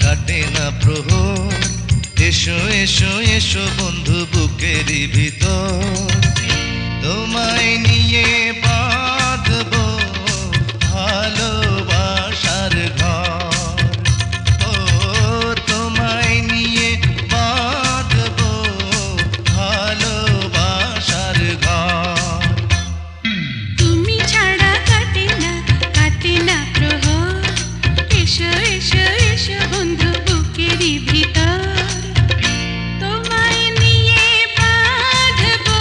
কাটে না প্রহর। এসো এসো এসো বন্ধু বুকেরই ভিতর, তোমায় নিয়ে বাঁধবো ভালোবাসার ঘর। ও তোমায় নিয়ে বাঁধবো ভালোবাসার ঘর। তুমি ছাড়া কাটে না প্রহর। এসো এসো এসো বন্ধু বুকেরই ভিতর, তোমায় নিয়ে বাঁধবো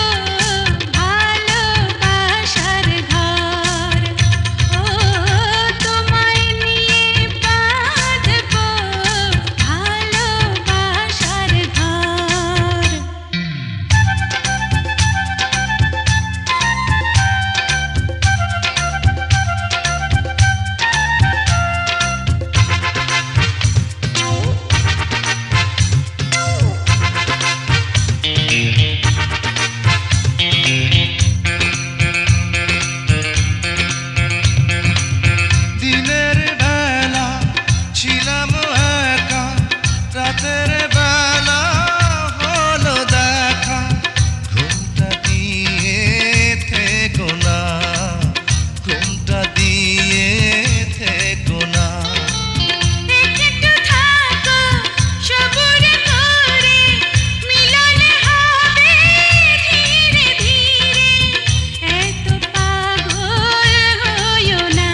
ভালোবাসার ঘর। ও তোমায় নিয়ে বাঁধবো ভালোবাসার ঘর। দিনের বেলা ছিলাম একা, রাতের বেলা হলো দেখা। ঘুমটা দিয়ে থেকো না, ঘুমটা দিয়ে থেকো না। একটু থাকো সবুর করে, মিলন হবে ধীরে ধীরে। এত পাগল হইও না,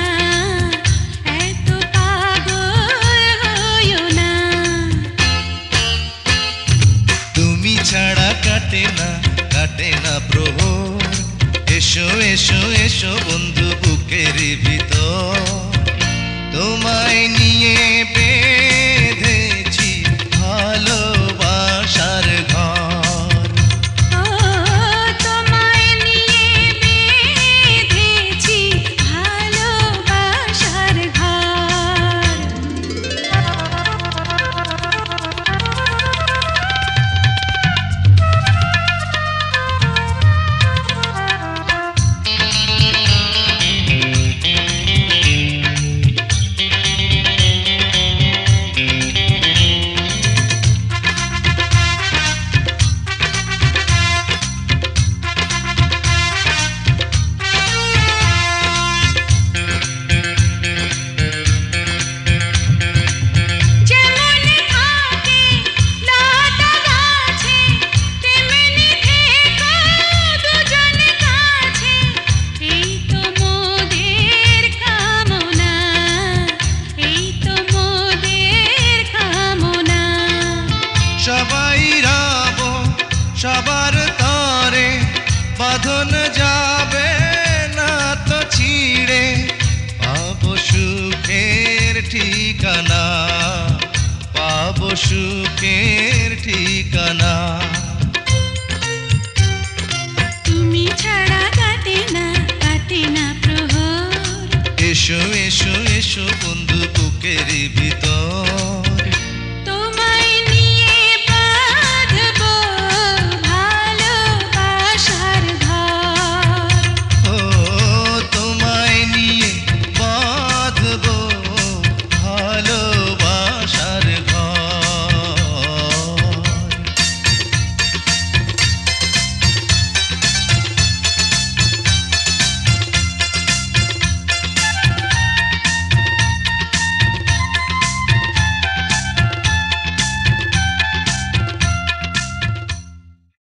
এত পাগল হইও না। তুমি ছাড়া কাটে না প্রহর। এসো এসো এসো বন্ধু বুকেরই ভিতর, তোমায় নিয়ে বেঁধেছি ভালোবাসার ঘর। ও তোমায় নিয়ে বেঁধেছি ভালোবাসার ঘর। যেমন থাকে লতা গাছে, তেমনি থেকো দুজন কাছে। এই তো মোদের কামনা, এই তো মোদের কামনা। সবাই রব সবার তরে, বাঁধন যাবে না তো ছিঁড়ে। পাবো সুখের ঠিকানা, পাবো সুখের ঠিকানা। তুমি ছাড়া কাটে না প্রহর। এসো এসো এসো বন্ধু বুকেরই ভিতর,